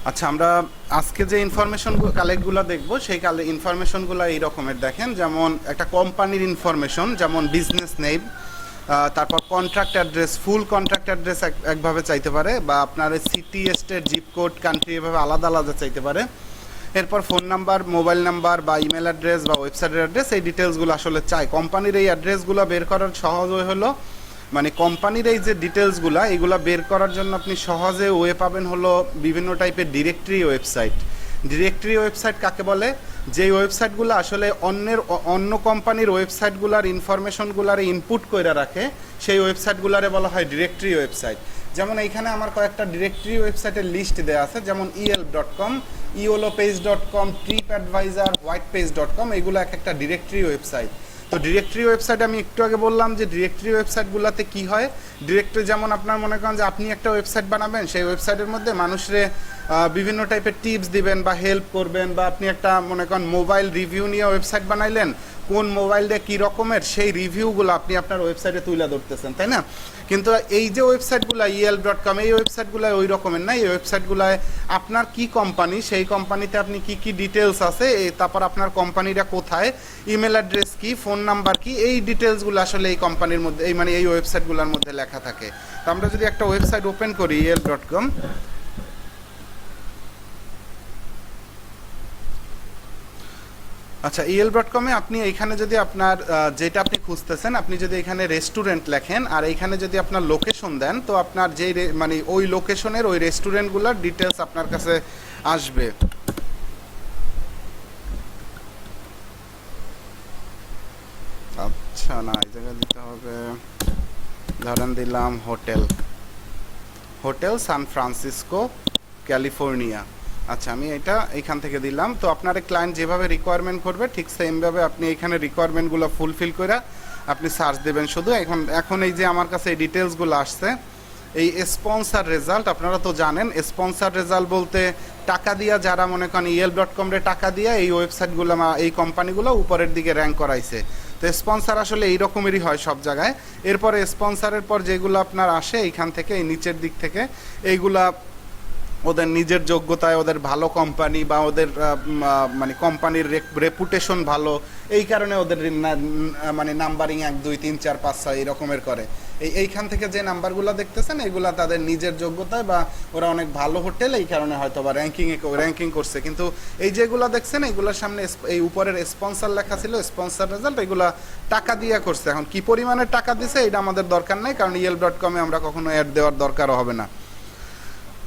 আচ্ছা, আমরা আজকে যে ইনফরমেশন কালেক্টগুলো দেখবো সেই ইনফরমেশনগুলো এই রকমের। দেখেন, যেমন একটা কোম্পানির ইনফরমেশন, যেমন বিজনেস নেম, তারপর contract address, full contract address একভাবে চাইতে পারে, বা আপনার city, state, zip code, country এভাবে আলাদা আলাদা চাইতে পারে। এরপর ফোন নাম্বার, মোবাইল নাম্বার বা ইমেল অ্যাড্রেস বা ওয়েবসাইটের অ্যাড্রেস, এই ডিটেলসগুলো আসলে চাই। কোম্পানির এই অ্যাড্রেসগুলো বের করার সহজ ওয়ে হলো, মানে কোম্পানির এই যে ডিটেলসগুলো এইগুলো বের করার জন্য আপনি সহজে ওয়ে পাবেন হলো বিভিন্ন টাইপের ডিরেক্টরি ওয়েবসাইট। ডিরেক্টরি ওয়েবসাইট কাকে বলে? যেই ওয়েবসাইটগুলো আসলে অন্য কোম্পানির ওয়েবসাইটগুলোর ইনফরমেশনগুলার ইনপুট করে রাখে, সেই ওয়েবসাইটগুলারে বলা হয় ডিরেক্টরি ওয়েবসাইট। যেমন এইখানে আমার কয়েকটা ডিরেক্টরি ওয়েবসাইটের লিস্ট দেওয়া আছে, যেমন ELB.com, EOLOPage.com, TripAdvisor, WhitePage.com, এইগুলো এক একটা ডিরেক্টরি ওয়েবসাইট। তো ডিরেক্টরি ওয়েবসাইট আমি একটু আগে বললাম যে ডিরেক্টরি ওয়েবসাইটগুলোতে কি হয়, ডিরেক্টরি যেমন আপনার মনে করেন যে আপনি একটা ওয়েবসাইট বানাবেন, সেই ওয়েবসাইটের মধ্যে মানুষরে বিভিন্ন টাইপের টিপস দিবেন বা হেল্প করবেন, বা আপনি একটা মনে করেন মোবাইল রিভিউ নিয়ে ওয়েবসাইট বানাইলেন, কোন মোবাইলটা কী রকমের সেই রিভিউগুলো আপনি আপনার ওয়েবসাইটে তুলে ধরতেছেন, তাই না? কিন্তু এই যে ওয়েবসাইটগুলো ELB.com, এই ওয়েবসাইটগুলো ওই রকমের না। এই ওয়েবসাইটগুলোয় আপনার কি কোম্পানি, সেই কোম্পানিতে আপনি কি কি ডিটেলস আছে, তারপর আপনার কোম্পানিটা কোথায়, ইমেল অ্যাড্রেস কি, ফোন নাম্বার কি, এই ডিটেলসগুলো আসলে এই কোম্পানির মধ্যে, এই ওয়েবসাইটগুলোর মধ্যে লেখা থাকে। তো আমরা যদি একটা ওয়েবসাইট ওপেন করি, ELB.com, আচ্ছা, EL.com এ আপনি এইখানে যদি আপনার যেটা আপনি খুঁজতেছেন, আপনি যদি এখানে রেস্টুরেন্ট লেখেন আর এইখানে যদি আপনার লোকেশন দেন, তো আপনার যেই মানে ওই লোকেশনের ওই রেস্টুরেন্টগুলোর ডিটেলস আপনার কাছে আসবে। আচ্ছা, না, এই জায়গায় দিতে হবে, ধরেন দিলাম হোটেল সান ফ্রান্সিসকো, ক্যালিফোর্নিয়া। আচ্ছা, আমি এটা এইখান থেকে দিলাম। তো আপনার ক্লায়েন্ট যেভাবে রিকোয়ারমেন্ট করবে ঠিক সেমভাবে আপনি এখানে রিকোয়ারমেন্টগুলো ফুলফিল করে আপনি সার্চ দেবেন শুধু। এখন এই যে আমার কাছে এই ডিটেলসগুলো আসছে, এই স্পন্সার রেজাল্ট, আপনারা তো জানেন স্পন্সার রেজাল্ট বলতে টাকা দিয়া যারা মনে করেন EL.com রে টাকা দিয়া এই ওয়েবসাইটগুলো, এই কোম্পানিগুলো উপরের দিকে র্যাঙ্ক করাইছে। তো স্পন্সার আসলে এই রকমেরই হয় সব জায়গায়। এরপরে স্পন্সারের পর যেগুলো আপনার আসে এইখান থেকে, এই নিচের দিক থেকে, এইগুলা ওদের নিজের যোগ্যতায়, ওদের ভালো কোম্পানি বা ওদের মানে কোম্পানির রেপুটেশন ভালো, এই কারণে ওদের মানে নাম্বারিং 1 2 3 4 5 6 এই রকমের করে। এইখান থেকে যে নাম্বারগুলো দেখতেছেন এগুলা তাদের নিজের যোগ্যতায়, বা ওরা অনেক ভালো হোটেল, এই কারণে হয়তো বা র্যাঙ্কিং করছে। কিন্তু এই যেগুলো দেখছেন এইগুলোর সামনে এই উপরের স্পন্সর লেখা ছিল, স্পন্সর রেজাল্ট, এগুলা টাকা দিয়ে করছে। এখন কি পরিমাণে টাকা দিছে এটা আমাদের দরকার নাই, কারণ EL.com এ আমরা কখনো অ্যাড দেওয়ার দরকারও হবে না।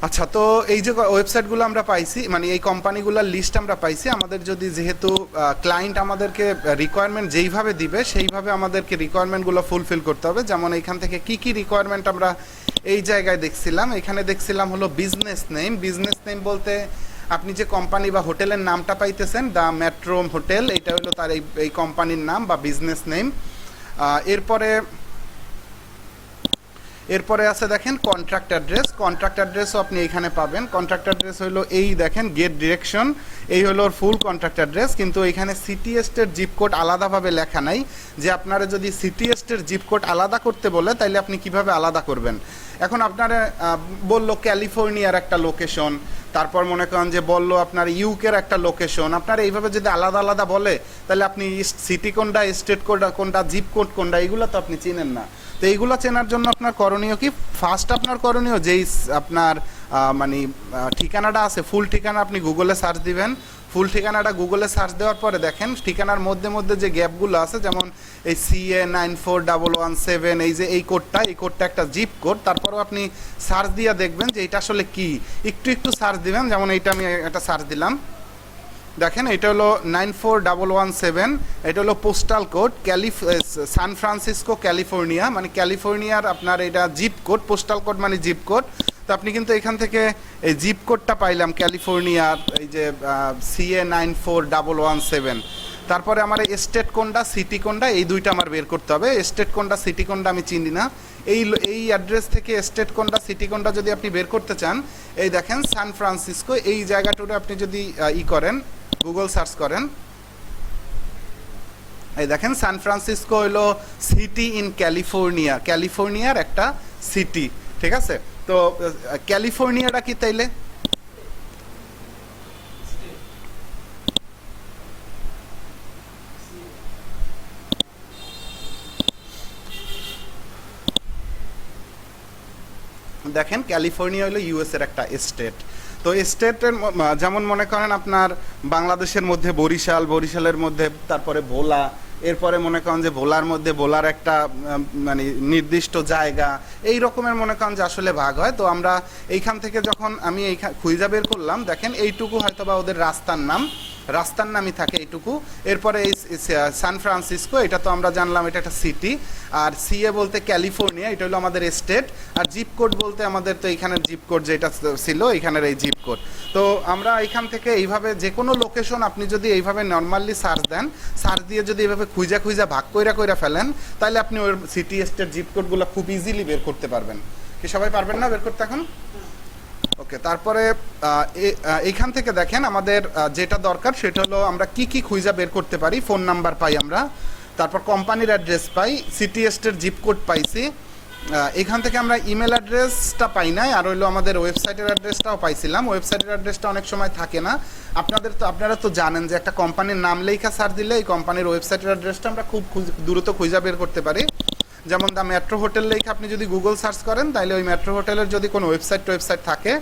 আচ্ছা, তো এই যে ওয়েবসাইটগুলো আমরা পাইছি, মানে এই কোম্পানিগুলোর লিস্ট আমরা পাইছি, আমাদের যদি যেহেতু ক্লায়েন্ট আমাদেরকে রিকোয়ারমেন্ট যেইভাবে দিবে সেইভাবে আমাদেরকে রিকোয়ারমেন্টগুলো ফুলফিল করতে হবে। যেমন এইখান থেকে কি কি রিকোয়ারমেন্ট আমরা এই জায়গায় দেখছিলাম, এখানে দেখছিলাম হলো বিজনেস নেম। বিজনেস নেম বলতে আপনি যে কোম্পানি বা হোটেলের নামটা পাইতেছেন, দ্য মেট্রো হোটেল, এটা হলো তার এই কোম্পানির নাম বা বিজনেস নেম। এরপরে আছে দেখেন কন্ট্রাক্ট অ্যাড্রেস। কন্ট্রাক্ট অ্যাড্রেসও আপনি এইখানে পাবেন। কন্ট্রাক্ট অ্যাড্রেস হলো এই দেখেন, গেট ডিরেকশন, এই হলো ফুল কন্ট্রাক্ট অ্যাড্রেস। কিন্তু এখানে সিটি স্টেট জিপ কোড আলাদাভাবে লেখা নাই, যে আপনারা যদি সিটি স্টেট জিপ কোড আলাদা করতে বলে তাইলে আপনি কিভাবে আলাদা করবেন। এখন আপনারা বললো ক্যালিফোর্নিয়ার একটা লোকেশন, তারপর মনে করেন যে বললো আপনার ইউকের একটা লোকেশন, আপনার এইভাবে যদি আলাদা আলাদা বলে তাহলে আপনি সিটি কোনটা, স্টেট কোনটা, জিপ কোড কোনটা, এইগুলো তো আপনি চিনেন না। তো এইগুলো চেনার জন্য আপনার করণীয় কি? ফার্স্ট আপনার করণীয়, যেই আপনার মানে ঠিকানাটা আছে, ফুল ঠিকানা আপনি গুগলে সার্চ দিবেন। ফুল ঠিকানাটা গুগলে সার্চ দেওয়ার পরে দেখেন ঠিকানার মধ্যে মধ্যে যে গ্যাপগুলো আছে, যেমন এই CA 94117, এই যে এই কোডটা একটা জিপ কোড। তারপরেও আপনি সার্চ দিয়ে দেখবেন যে এটা আসলে কি, একটু সার্চ দিবেন। যেমন এইটা আমি একটা সার্চ দিলাম, দেখেন এটা হলো 94117, এটা হলো postal code San Francisco, California, মানে ক্যালিফোর্নিয়ার আপনার এটা জিপ কোড, পোস্টাল কোড মানে জিপ কোড। তো আপনি কিন্তু এখান থেকে এই জিপ কোডটা পাইলাম ক্যালিফোর্নিয়ার, এই যে CA 94117। তারপরে আমার এই স্টেট কোনটা, সিটি কোনটা, এই দুইটা আমার বের করতে হবে। স্টেট কোনটা, সিটি কোনটা আমি চিনি না। এই অ্যাড্রেস থেকে স্টেট কোনটা, সিটি কোনটা যদি আপনি বের করতে চান, এই দেখেন সান ফ্রান্সিসকো, এই জায়গাটা আপনি যদি করেন, গুগল সার্চ করেন, এই দেখেন সান ফ্রান্সিসকো হলো সিটি ইন ক্যালিফোর্নিয়া, ক্যালিফোর্নিয়ার একটা সিটি, ঠিক আছে? তো ক্যালিফোর্নিয়াটা কি তাইলে দেখেন ক্যালিফোর্নিয়া হলো ইউএস এর একটা স্টেট। তো স্টেটের যেমন মনে করেন আপনার বাংলাদেশের মধ্যে বরিশালের মধ্যে তারপরে ভোলা, এরপরে মনে করেন যে ভোলার মধ্যে ভোলার একটা মানে নির্দিষ্ট জায়গা, এই রকমের মনে করেন যে আসলে ভাগ হয়। তো আমরা এইখান থেকে যখন আমি খুঁজে বের করলাম, দেখেন এইটুকু হয়তো বা ওদের রাস্তার নামই থাকে এইটুকু। এরপরে এই সান ফ্রান্সিসকো, এটা তো আমরা জানলাম এটা একটা সিটি। আর সিএ বলতে ক্যালিফোর্নিয়া, এটা হলো আমাদের স্টেট। আর জিপ কোড বলতে আমাদের তো এইখানের জিপ কোড যেটা ছিল এইখানের এই জিপ কোড। তো আমরা এইখান থেকে এইভাবে যে কোনো লোকেশন আপনি যদি এইভাবে নর্মালি সার্চ দেন, সার্চ দিয়ে যদি এইভাবে খুঁজা ভাগ কইরা ফেলেন, তাহলে আপনি ওর সিটি স্টেট জিপ কোডগুলো খুব ইজিলি বের করতে পারবেন। কি সবাই পারবেন না বের করতে এখন? ওকে, তারপরে এইখান থেকে দেখেন আমাদের যেটা দরকার সেটা হলো আমরা কি খুঁজা বের করতে পারি। ফোন নাম্বার পাই আমরা, তারপর কোম্পানির অ্যাড্রেস পাই, সিটি স্টেট জিপ কোড পাইছি। এখান থেকে আমরা ইমেল অ্যাড্রেসটা পাই নাই, আর হইলো আমাদের ওয়েবসাইটের অ্যাড্রেসটাও পাইছিলাম। ওয়েবসাইটের অ্যাড্রেসটা অনেক সময় থাকে না। আপনারা তো জানেন যে একটা কোম্পানির নাম লেখা সার্চ দিলে এই কোম্পানির ওয়েবসাইটের অ্যাড্রেসটা আমরা খুব দ্রুত খুঁজা বের করতে পারি। যেমন দ্য মেট্রো হোটেল লেখা আপনি যদি গুগল সার্চ করেন, তাহলে ওই মেট্রো হোটেলের যদি কোনো ওয়েবসাইট থাকে,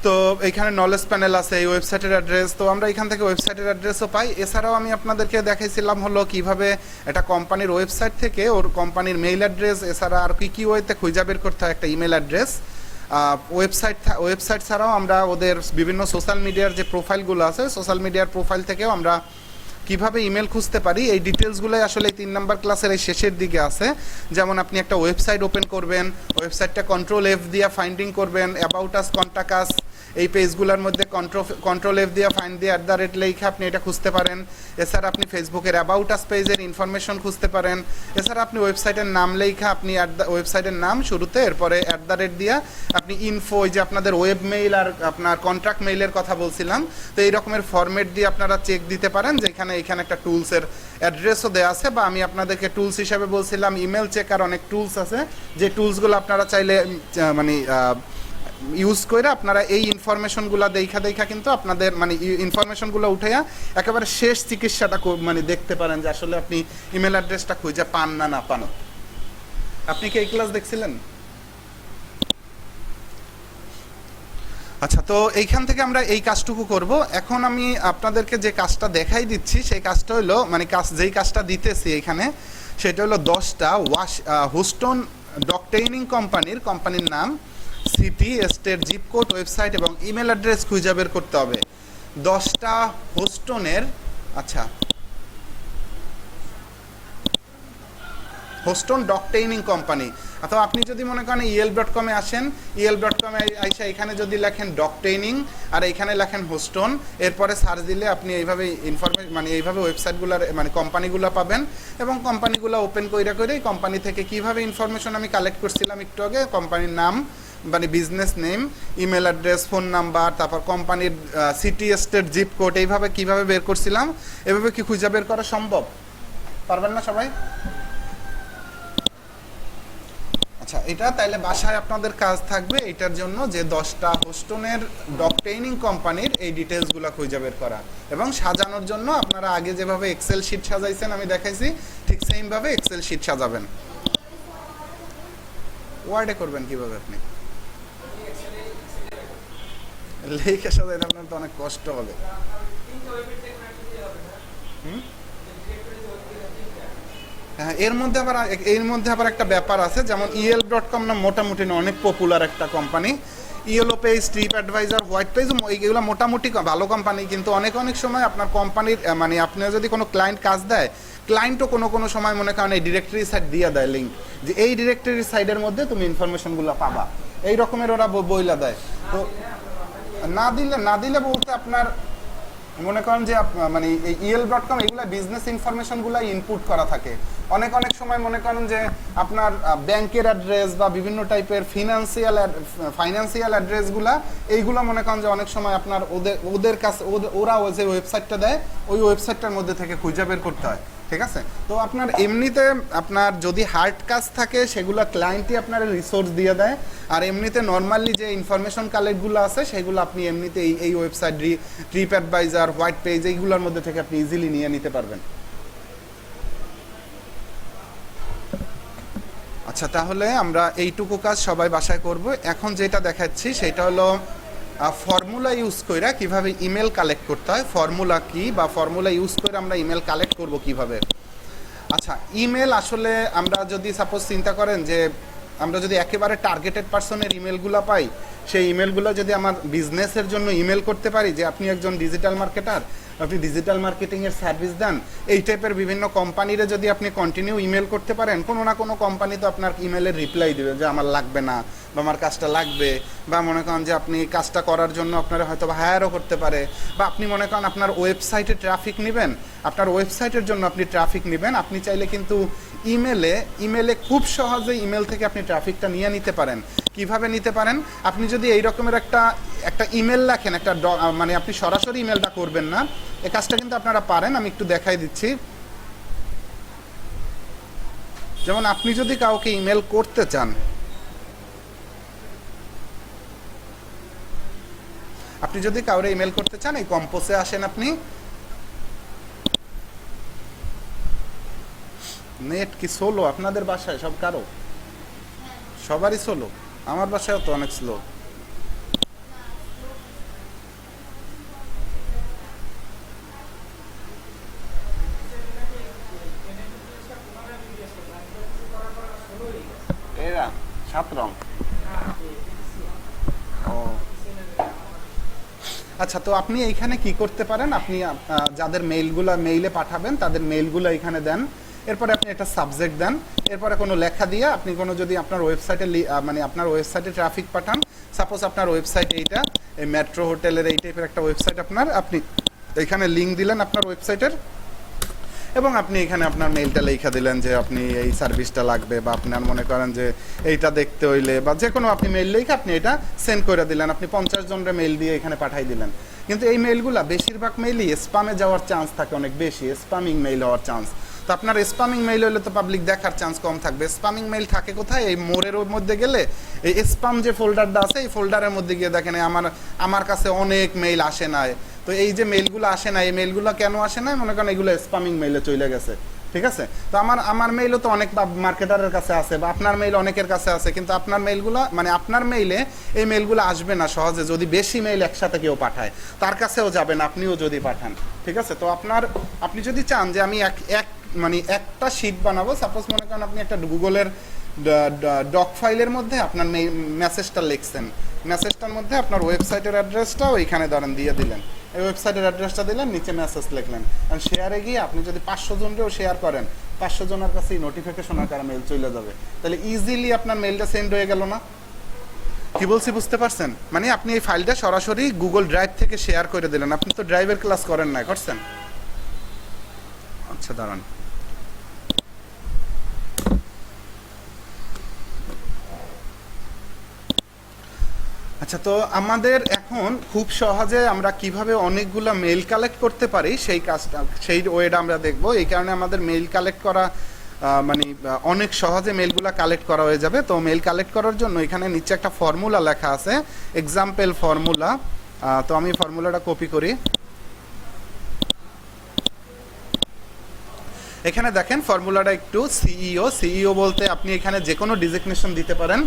তো এইখানে নলেজ প্যানেল আছে, এই ওয়েবসাইটের অ্যাড্রেস। তো আমরা এখান থেকে ওয়েবসাইটের অ্যাড্রেসও পাই। এছাড়াও আমি আপনাদেরকে দেখাইছিলাম হলো কিভাবে একটা কোম্পানির ওয়েবসাইট থেকে ওর কোম্পানির মেইল অ্যাড্রেস, এছাড়া আর কি ওয়েতে খুঁজা বের করতে হয় একটা ইমেল অ্যাড্রেস। ওয়েবসাইট ছাড়াও আমরা ওদের বিভিন্ন সোশ্যাল মিডিয়ার যে প্রোফাইলগুলো আছে, সোশ্যাল মিডিয়ার প্রোফাইল থেকেও আমরা কিভাবে ইমেল খুঁজতে পারি, এই ডিটেলসগুলোই আসলে এই 3 নম্বর ক্লাসের এই শেষের দিকে আছে। যেমন আপনি একটা ওয়েবসাইট ওপেন করবেন, ওয়েবসাইটটা Ctrl+F দিয়ে ফাইন্ডিং করবেন, অ্যাবাউট আস, কন্টাক্ট আস, এই পেজগুলোর মধ্যে Ctrl+F দিয়ে ফাইন্ড দিয়ে @ লেখা আপনি এটা খুঁজতে পারেন। এছাড়া আপনি ফেসবুকের অ্যাবাউট আস পেজের ইনফরমেশন খুঁজতে পারেন। এছাড়া আপনি ওয়েবসাইটের নাম লেখা আপনি ওয়েবসাইটের নাম শুরুতে, এরপরে @ দিয়ে আপনি ইনফো, যে আপনাদের ওয়েব মেইল আর আপনার কন্ট্রাক্ট মেইলের কথা বলছিলাম, তো এই রকমের ফরম্যাট দিয়ে আপনারা চেক দিতে পারেন যে এখানে একটা টুলসের অ্যাড্রেসও দেওয়া আছে। বা আমি আপনাদেরকে টুলস হিসাবে বলছিলাম ইমেল চেকার, অনেক টুলস আছে যে টুলসগুলো আপনারা চাইলে মানে ইউজ করে আপনারা এই ইনফরমেশনগুলো দেখা কিন্তু আপনাদের মানে ইনফরমেশনগুলো উঠাইয়া একেবারে শেষ চিকিৎসাটা মানে দেখতে পারেন যে আসলে আপনি ইমেল অ্যাড্রেসটা খুঁজে পান না পান। আপনি কি এই ক্লাস দেখছিলেন? আচ্ছা, তো এইখান থেকে আমরা এই কাজটুকু করব। এখন আমি আপনাদেরকে যে কাজটা দেখাই দিচ্ছি সেই কাজটা হলো মানে যেই কাজটা দিতেছি এখানে, সেটা হলো 10টা হোস্টন ডক ট্রেনিং কোম্পানির নাম, city state zip code, website এবং ইমেল অ্যাড্রেস খুঁজে বের করতে হবে 10টা হোস্টনের। আচ্ছা, হোস্টন ডক ট্রেনিং কোম্পানি, অথবা আপনি যদি মনে করেন EL.com আসেন, EL.com আইসা এখানে যদি লেখেন ডক ট্রেনিং আর এখানে লেখেন হোস্টন, এরপরে সার্চ দিলে আপনি এইভাবে মানে এইভাবে ওয়েবসাইটগুলোর মানে কোম্পানিগুলো পাবেন। এবং কোম্পানিগুলো ওপেন করে এই কোম্পানি থেকে কিভাবে ইনফরমেশন আমি কালেক্ট করছিলাম একটু আগে, কোম্পানির নাম মানে business name, email address, phone number, তারপর কোম্পানির সিটি স্টেট জিপ কোড, এইভাবে কিভাবে বের করছিলাম, এভাবে কি খুঁজে বের করা সম্ভব? পারবেন না সবাই? আচ্ছা, এটা তাইলে বাসায় আপনাদের কাজ থাকবে এটার জন্য যে 10টা হোস্টনের ডক ট্রেনিং কোম্পানির এই ডিটেলসগুলো খুঁজে বের করা, এবং সাজানোর জন্য আপনারা আগে যেভাবে এক্সেল শিট সাজাইছেন আমি দেখাইছি, ঠিক সেমভাবে এক্সেল শিট সাজাবেন। ওয়ার্ডে করবেন কিভাবে? আপনি লেখা সাজাইতে আপনার তো অনেক কষ্ট হবে। হ্যাঁ, এর মধ্যে আবার একটা ব্যাপার আছে, যেমন EL.com না মোটামুটি না অনেক পপুলার একটা company. Yellow page, TripAdvisor, white page, এইগুলো মোটামুটি ভালো কোম্পানি, কিন্তু অনেক সময় আপনার কোম্পানির মানে আপনার যদি কোনো ক্লায়েন্ট কাজ দেয়, ক্লায়েন্টও কোনো সময় মনে করেন এই ডিরেক্টরি সাইট দিয়ে দেয় লিঙ্ক, যে এই ডিরেক্টরি সাইটের মধ্যে তুমি ইনফরমেশনগুলো পাবা, এই রকমের ওরা বইলা দেয়। তো না দিলে বলতে আপনার মনে করেন যে মানে এই EL.com এগুলো বিজনেস ইনফরমেশনগুলো ইনপুট করা থাকে। অনেক সময় মনে করেন যে আপনার ব্যাংকের অ্যাড্রেস বা বিভিন্ন টাইপের ফাইন্যান্সিয়াল অ্যাড্রেসগুলো, এইগুলো মনে করেন যে অনেক সময় আপনার ওদের কাছে ওরা যে ওয়েবসাইটটা দেয় ওই ওয়েবসাইটটার মধ্যে থেকে খুঁজে বের করতে হয়। ঠিক আছে, তো আপনার এমনিতে আপনার যদি হার্ড কাজ থাকে সেগুলো ক্লায়েন্টই আপনার রিসোর্স দিয়ে দেয়, আর এমনিতে নর্মালি যে ইনফরমেশন কালেক্টগুলো আছে সেগুলো আপনি এমনিতে এই website, TripAdvisor, white page, এইগুলোর মধ্যে থেকে আপনি ইজিলি নিয়ে নিতে পারবেন। আচ্ছা, তাহলে আমরা এইটুকু কাজ সবাই বাসায় করব। এখন যেটা দেখাচ্ছি সেটা হলো ফর্মুলা ইউজ করে কিভাবে ইমেল কালেক্ট করতে হয়। ফর্মুলা কি বা ফর্মুলা ইউজ করে আমরা ইমেল কালেক্ট করব কিভাবে। আচ্ছা, ইমেল আসলে আমরা যদি সাপোজ চিন্তা করেন যে আমরা যদি একেবারে টার্গেটেড পার্সনের ইমেলগুলো পাই, সেই ইমেলগুলো যদি আমার বিজনেসের জন্য ইমেল করতে পারি, যে আপনি একজন ডিজিটাল মার্কেটার, আপনি ডিজিটাল মার্কেটিংয়ের সার্ভিস দেন, এই টাইপের বিভিন্ন কোম্পানিরে যদি আপনি কন্টিনিউ ইমেল করতে পারেন, কোনো না কোনো কোম্পানি তো আপনার ইমেলের রিপ্লাই দেবে যে আমার লাগবে না বা আমার কাজটা লাগবে, বা মনে করেন যে আপনি কাজটা করার জন্য আপনারা হয়তো হায়ারও করতে পারে, বা আপনি মনে করেন আপনার ওয়েবসাইটে ট্রাফিক নেবেন, আপনার ওয়েবসাইটের জন্য আপনি ট্রাফিক নেবেন, আপনি চাইলে কিন্তু ইমেলে খুব সহজে ইমেল থেকে আপনি ট্রাফিকটা নিয়ে নিতে পারেন। কিভাবে নিতে পারেন? আপনি যদি এই রকমের একটা ইমেল লেখেন, মানে আপনি সরাসরি ইমেলটা করবেন না, এই কাজটা কিন্তু আপনারা পারেন। আমি একটু দেখাই দিচ্ছি। যেমন আপনি যদি কাউকে ইমেল করতে চান, আপনি যদি কাউরে ইমেল করতে চান, এই কম্পোজে আসেন আপনি। নেট কি স্লো আপনাদের বাসায়? সব কারো সবারই স্লো? আমার বাসায়ও তো অনেক স্লো। এরা 7 রং। ও আচ্ছা, তো আপনি এইখানে কি করতে পারেন, আপনি যাদের মেইলে পাঠাবেন তাদের মেইলগুলো এখানে দেন, এরপরে আপনি একটা সাবজেক্ট দেন, এরপরে কোনো লেখা দিয়ে আপনি কোনো যদি আপনার ওয়েবসাইটে মানে আপনার ওয়েবসাইটে ট্রাফিক পাঠান, সাপোজ আপনার ওয়েবসাইট এইটা, এই মেট্রো হোটেলের এই টাইপের একটা ওয়েবসাইট আপনি এখানে লিঙ্ক দিলেন আপনার ওয়েবসাইটের, এবং আপনি এখানে আপনার মেইলটা লেখা দিলেন যে আপনি এই সার্ভিসটা লাগবে, বা আপনার মনে করেন যে এইটা দেখতে হইলে, বা যে কোনো আপনি মেইল লিখে আপনি এটা সেন্ড করে দিলেন, আপনি 50 জনের মেইল দিয়ে এখানে পাঠাই দিলেন। কিন্তু এই মেইলগুলো বেশিরভাগ মেইলই স্প্যামে যাওয়ার চান্স থাকে অনেক বেশি, স্প্যামিং মেইল হওয়ার চান্স। তো আপনার স্প্যামিং মেইল হলে তো পাবলিক দেখার চান্স কম থাকবে। স্প্যামিং মেইল থাকে কোথায়? এই মোড়ের মধ্যে গেলে এই স্প্যাম যে ফোল্ডারটা আছে, এই ফোল্ডারের মধ্যে গিয়ে দেখেন আমার কাছে অনেক মেইল আসে না। তো এই যে মেইলগুলো আসে না, এই মেইলগুলো কেন আসে না? মনে করেন এগুলো স্প্যামিং মেইলে চলে গেছে, ঠিক আছে? তো আমার মেইলও তো অনেক মার্কেটারের কাছে আছে, বা আপনার মেইল অনেকের কাছে আছে, কিন্তু আপনার মেইলগুলো মানে আপনার মেইলে এই মেইলগুলো আসবে না সহজে যদি বেশি মেইল একসাথে কেউ পাঠায়, তার কাছেও যাবে না আপনিও যদি পাঠান, ঠিক আছে? তো আপনি যদি চান যে আমি মানে একটা শিট বানাবো, সাপোজ মনে করেন আপনি একটা গুগলের ডক ফাইলের মধ্যে আপনার মেসেজটা লিখছেন, মেসেজটার মধ্যে আপনার ওয়েবসাইটের অ্যাড্রেসটাও এখানে ধরেন দিয়ে দিলেন, এই ওয়েবসাইটের অ্যাড্রেসটা দিলেন, নিচে মেসেজ লিখলেন, আর শেয়ারে গিয়ে আপনি যদি 500 জনকেও শেয়ার করেন, 500 জনের কাছেই নোটিফিকেশন আকারে মেইল চলে যাবে, তাহলে ইজিলি আপনার মেইলটা সেন্ড হয়ে গেল না? কি বলছি বুঝতে পারছেন? মানে আপনি এই ফাইলটা সরাসরি গুগল ড্রাইভ থেকে শেয়ার করে দিলেন। আপনি তো ড্রাইভের ক্লাস করেন না, করছেন? আচ্ছা দাঁড়ান। আচ্ছা, তো আমাদের এখন খুব সহজে আমরা কিভাবে অনেকগুলো মেইল কালেক্ট করতে পারি সেই ওয়েটা আমরা দেখব। এই কারণে আমাদের মেইল কালেক্ট করা মানে অনেক সহজে মেইলগুলো কালেক্ট করা হয়ে যাবে। তো মেইল কালেক্ট করার জন্য এখানে নিচে একটা ফর্মুলা লেখা আছে, এক্সাম্পল ফর্মুলা। তো আমি ফর্মুলাটা কপি করি। এখানে দেখেন ফর্মুলাটা একটু সিইও বলতে আপনি এখানে যে কোনো ডিজিগনেশন দিতে পারেন।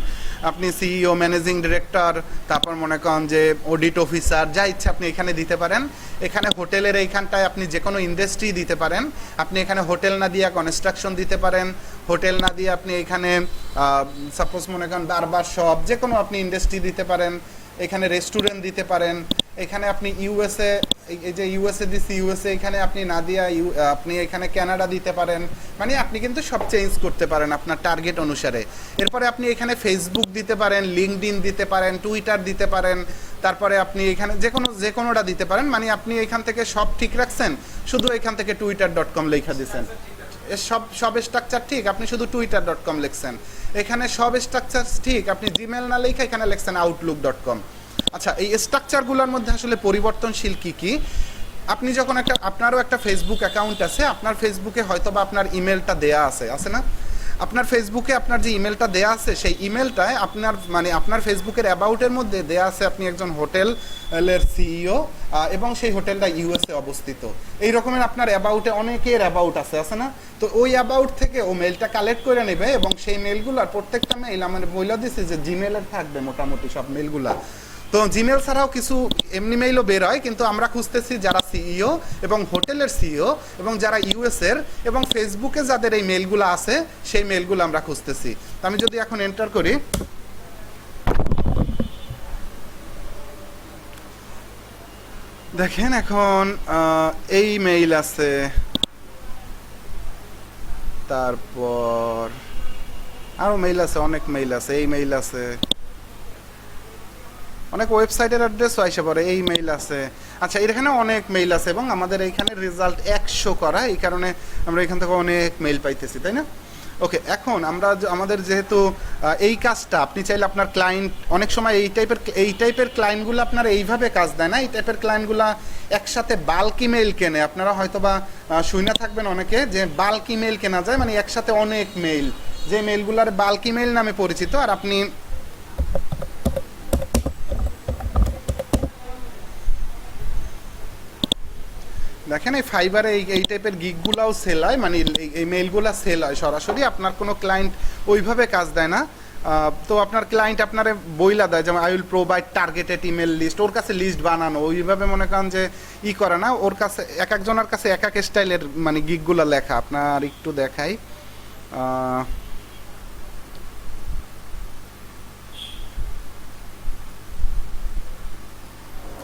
আপনি সিইও, ম্যানেজিং ডিরেক্টর, তারপর মনে করেন যে অডিট অফিসার, যা ইচ্ছা আপনি এখানে দিতে পারেন। এখানে হোটেলের এইখানটায় আপনি যে কোনো ইন্ডাস্ট্রি দিতে পারেন। আপনি এখানে হোটেল না দিয়ে কনস্ট্রাকশন দিতে পারেন, হোটেল না দিয়ে আপনি এখানে সাপোজ মনে করেন বারবার শপ, যে কোনো আপনি ইন্ডাস্ট্রি দিতে পারেন। এখানে রেস্টুরেন্ট দিতে পারেন। এখানে আপনি ইউএসএ, এই যে ইউএসএ দিচ্ছি, ইউএসএ এখানে আপনি না দিয়া আপনি এখানে কানাডা দিতে পারেন। মানে আপনি কিন্তু সব চেঞ্জ করতে পারেন আপনার টার্গেট অনুসারে। এরপরে আপনি এখানে ফেসবুক দিতে পারেন, লিঙ্কডইন দিতে পারেন, টুইটার দিতে পারেন। তারপরে আপনি এখানে যে কোনোটা দিতে পারেন। মানে আপনি এখান থেকে সব ঠিক রাখছেন, শুধু এখান থেকে twitter.com লেখা দিচ্ছেন। সব স্ট্রাকচার ঠিক, আপনি শুধু twitter.com লিখছেন। এখানে সব স্ট্রাকচার ঠিক, আপনি জিমেল না লেখা এখানে লিখছেন outlook.com। আচ্ছা, এই স্ট্রাকচারগুলোর মধ্যে আসলে পরিবর্তনশীল কি কি? আপনি যখন আপনারও একটা ফেসবুক অ্যাকাউন্ট আছে, আপনার ফেসবুকে হয়তো বা আপনার ইমেলটা দেয়া আছে না? আপনার ফেসবুকে আপনার যে ইমেলটা দেয়া আছে সেই ইমেলটায় আপনার মানে আপনার ফেসবুকের অ্যাবাউটের মধ্যে দেয়া আছে আপনি একজন হোটেলের সিইও এবং সেই হোটেলটা ইউএসএ অবস্থিত। এই রকমের আপনার অ্যাবাউটে অনেকের অ্যাবাউট আছে না? তো ওই অ্যাবাউট থেকে ও মেলটা কালেক্ট করে নেবে এবং সেই মেলগুলোর প্রত্যেকটা মেল আমার বলে দিচ্ছে যে জিমেলের থাকবে মোটামুটি সব মেলগুলা। তো জিমেল ছাড়াও কিছু এমনি মেইলও বের হয়, কিন্তু আমরা খুঁজতেছি যারা সিইও এবং হোটেলের সিইও এবং যারা ইউএসের এবং ফেসবুকে যাদের এই মেলগুলো আছে সেই মেলগুলো আমরা খুঁজতেছি। তো আমি যদি এখন এন্টার করি, দেখেন এখন এই মেইল আছে, তারপর আরও মেইল আছে, অনেক মেইল আছে, এই মেইল আছে, অনেক ওয়েবসাইটের অ্যাড্রেসও আসে পড়ে, এই মেইল আছে। আচ্ছা, এখানে অনেক মেইল আছে এবং আমাদের এইখানে রেজাল্ট 100 করা, এই কারণে আমরা এখান থেকে অনেক মেইল পাইতেছি, তাই না? ওকে, এখন আমরা আমাদের যেহেতু এই কাজটা আপনি চাইলে আপনার ক্লায়েন্ট অনেক সময় এই টাইপের ক্লায়েন্টগুলো আপনার এইভাবে কাজ দেয় না, এই টাইপের ক্লায়েন্টগুলো একসাথে বাল্ক ইমেল কেনে। আপনারা হয়তো বা শুনে থাকবেন অনেকে যে বাল্ক ইমেল কেনা যায়, মানে একসাথে অনেক মেইল, যে মেইলগুলোর বাল্ক ইমেল নামে পরিচিত। আর আপনি দেখেন এই ফাইবারে এই টাইপের গিগগুলাও সেল হয়, মানে এই মেইলগুলা সেল হয় সরাসরি, আপনার কোনো ক্লায়েন্ট ওইভাবে কাজ দেয় না। তো আপনার ক্লায়েন্ট আপনারে বইলা দেয় যেমন I will provide targeted email list, ওর কাছে লিস্ট বানানো, ওইভাবে মনে করেন যে করে না, ওর কাছে এক একজনের কাছে এক এক স্টাইলের মানে গিগগুলা লেখা। আপনার একটু দেখাই,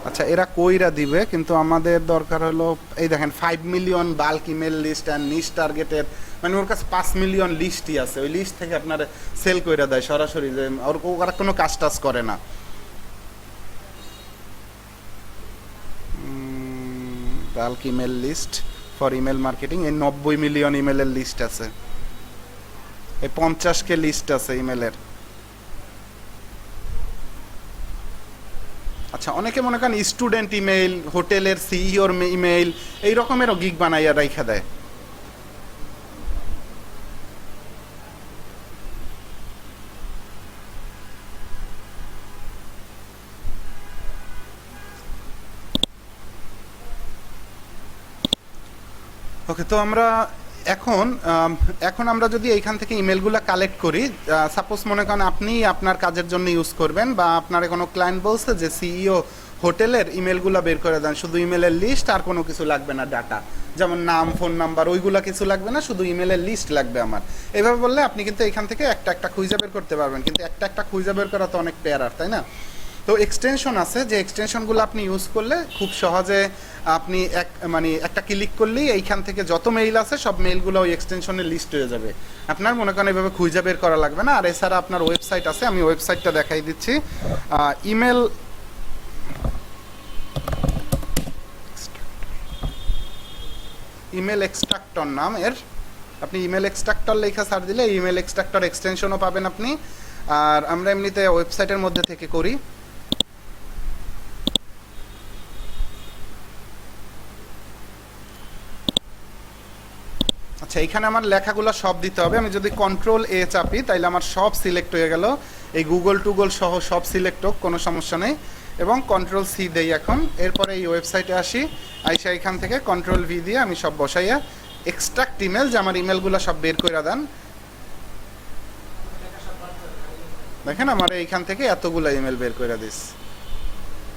আচ্ছা এরা কইরা দিবে, কিন্তু আমাদের দরকার হলো এই দেখেন 5 million bulk email list and niche টার্গেটের, মানে ওর কাছে 5 মিলিয়ন লিস্টই আছে, ওই লিস্ট থেকে আপনার সেল কইরা দেয় সরাসরি, যে ওরা কোনো কাজ টাজ করে না। Bulk email list for email marketing, এই 90 মিলিয়ন ইমেলের লিস্ট আছে, এই 50 কে লিস্ট আছে ইমেলের। আচ্ছা, অনেকে মনে করেন স্টুডেন্ট ইমেইল, হোটেলের সিইওর ইমেইল, এই রকমেরও গিগ বানাইয়া রাইখা দেয়। ওকে, তো আমরা এখন আমরা যদি এইখান থেকে ইমেলগুলো কালেক্ট করি, সাপোজ মনে করেন আপনি আপনার কাজের জন্য ইউজ করবেন, বা আপনার কোনো ক্লায়েন্ট বলছে যে সিইও হোটেলের ইমেলগুলো বের করে দেন, শুধু ইমেলের লিস্ট, আর কোনো কিছু লাগবে না, ডাটা যেমন নাম ফোন নাম্বার ওইগুলো কিছু লাগবে না, শুধু ইমেলের লিস্ট লাগবে আমার, এইভাবে বললে আপনি কিন্তু এখান থেকে একটা একটা খুঁজে বের করতে পারবেন। কিন্তু একটা একটা খুঁজে বের করা তো অনেক প্যারার, তাই না? তো এক্সটেনশন আছে, যে এক্সটেনশনগুলো আপনি ইউজ করলে খুব সহজে আপনি মানে একটা ক্লিক করলেই এইখান থেকে যত মেইল আছে সব মেইলগুলো ওই এক্সটেনশনের লিস্ট হয়ে যাবে, আপনার মনে করেন এইভাবে খুঁজে বের করা লাগবে না। আর এছাড়া আপনার ওয়েবসাইট আছে, আমি ওয়েবসাইটটা দেখাই দিচ্ছি, ইমেল এক্সট্রাক্টর নাম এর, আপনি ইমেল এক্সট্রাক্টর লেখা সার্চ দিলে ইমেল এক্সট্রাক্টর এক্সটেনশনও পাবেন আপনি। আর আমরা এমনিতে ওয়েবসাইটের মধ্যে থেকে করি। আচ্ছা, এইখানে আমার লেখাগুলো সব দিতে হবে, আমি যদি কন্ট্রোল এ চাপি তাইলে আমার সব সিলেক্ট হয়ে গেল, এই গুগল টুগল সহ সব সিলেক্ট হোক, কোনো সমস্যা নেই। এবং কন্ট্রোল সি দেই এখন, এরপরে এই ওয়েবসাইটে আসি, আইসা এখান থেকে কন্ট্রোল ভি দিয়ে আমি সব বসাইয়া এক্সট্রাক্ট ইমেল, যে আমার ইমেলগুলো সব বের করে দেন। দেখেন আমার এইখান থেকে এতগুলো ইমেল বের করে দিস,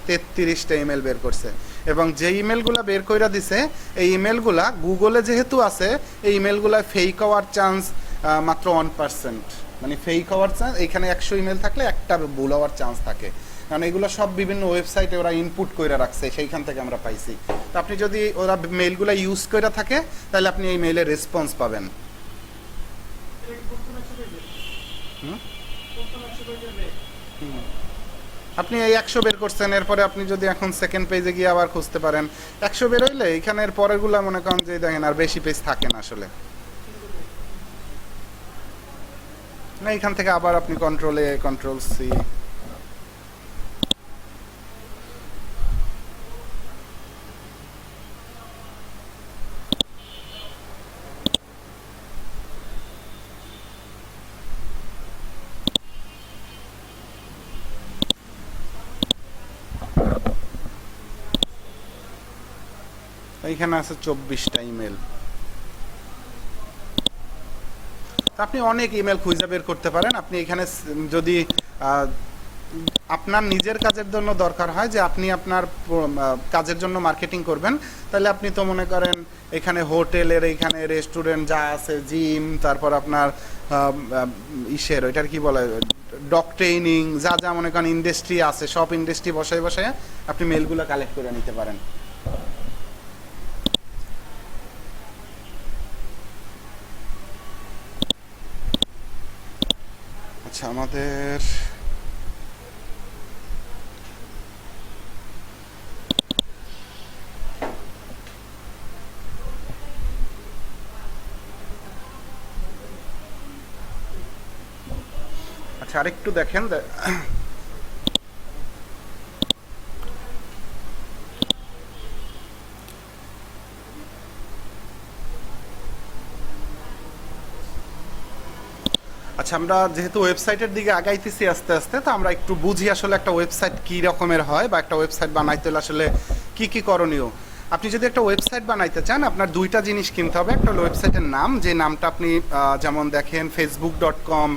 33টা ইমেল বের করছে। এবং যে ইমেলগুলো বের করে দিছে এই ইমেলগুলা গুগলে যেহেতু আছে, এই ইমেলগুলা ফেক হওয়ার চান্স মাত্র 1%, মানে ফেক হওয়ার চান্স, এইখানে 100 ইমেল থাকলে একটা ভুল হওয়ার চান্স থাকে, কারণ এগুলো সব বিভিন্ন ওয়েবসাইটে ওরা ইনপুট করে রাখছে, সেইখান থেকে আমরা পাইছি। তো আপনি যদি ওরা মেইলগুলো ইউজ করে থাকে তাহলে আপনি এই মেইলের রেসপন্স পাবেন। আপনি এই 100 বের করছেন, এরপরে আপনি যদি এখন সেকেন্ড পেজে গিয়ে আবার খুঁজতে পারেন, 100 বের হইলে এইখানের পরেরগুলো মনে করেন যে দেখেন আর বেশি পেজ থাকে না আসলে, না এইখান থেকে আবার আপনি কন্ট্রোল এ কন্ট্রোল সি, এইখানে আছে 24টা ইমেল। আপনি অনেক ইমেল খুঁজে বের করতে পারেন। আপনি এখানে যদি আপনার নিজের কাজের জন্য দরকার হয় যে আপনি আপনার কাজের জন্য মার্কেটিং করবেন, তাহলে আপনি তো মনে করেন এখানে হোটেলের, এখানে রেস্টুরেন্ট যা আছে, জিম, তারপর আপনার ইসের ওইটার কি বলে, ডগ ট্রেনিং, যা যা মনে করেন ইন্ডাস্ট্রি আছে, সব ইন্ডাস্ট্রি বসায় বসায় আপনি মেলগুলো কালেক্ট করে নিতে পারেন। আচ্ছা, আমাদের আচ্ছা আরেকটু দেখেন। আচ্ছা, আমরা যেহেতু ওয়েবসাইটের দিকে আগাইতেছি আস্তে আস্তে, তো আমরা একটু বুঝি আসলে একটা ওয়েবসাইট কী রকমের হয়, বা একটা ওয়েবসাইট বানাইতে হলে আসলে কী কী করণীয়। আপনি যদি একটা ওয়েবসাইট বানাইতে চান, আপনার দুইটা জিনিস কিনতে হবে। একটা হলো ওয়েবসাইটের নাম, যে নামটা আপনি যেমন দেখেন facebook.com,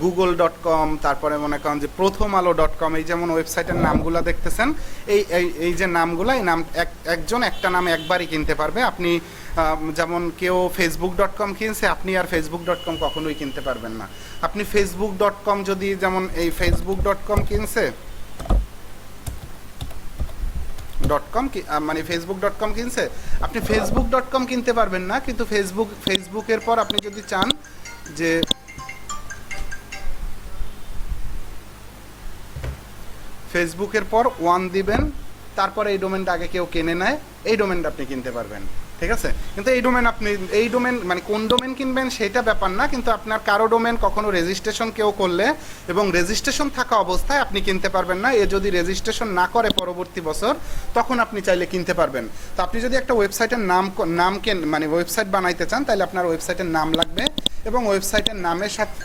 google.com, তারপরে মনে করেন যে প্রথম আলো.com, এই যেমন ওয়েবসাইটের নামগুলো দেখতেছেন, এই যে নামগুলো, এই নাম একজন একটা নাম একবারই কিনতে পারবে। আপনি যেমন কেউ facebook.com কিনছে, আপনি আর facebook.com কখনোই কিনতে পারবেন না। আপনি facebook.com যদি, যেমন এই facebook.com কিনছে, .com মানে facebook.com কিনছে, আপনি facebook.com কিনতে পারবেন না। কিন্তু ফেসবুকের পর আপনি যদি চান যে ফেসবুকের পর 1 দিবেন, তারপরে এই ডোমেনটা আগে কেউ কিনে নেয়, এই ডোমেনটা আপনি কিনতে পারবেন, ঠিক আছে। কিন্তু এই ডোমেন মানে কোন ডোমেন কিনবেন সেটা ব্যাপার না, কিন্তু আপনার কারো ডোমেন কখনো রেজিস্ট্রেশন কেউ করলে এবং রেজিস্ট্রেশন থাকা অবস্থায় আপনি কিনতে পারবেন না। এ যদি রেজিস্ট্রেশন না করে পরবর্তী বছর, তখন আপনি চাইলে কিনতে পারবেন। তো আপনি যদি একটা ওয়েবসাইটের নাম মানে ওয়েবসাইট বানাইতে চান, তাহলে আপনার ওয়েবসাইটের নাম লাগবে, এবং ওয়েবসাইটের নামের সাথে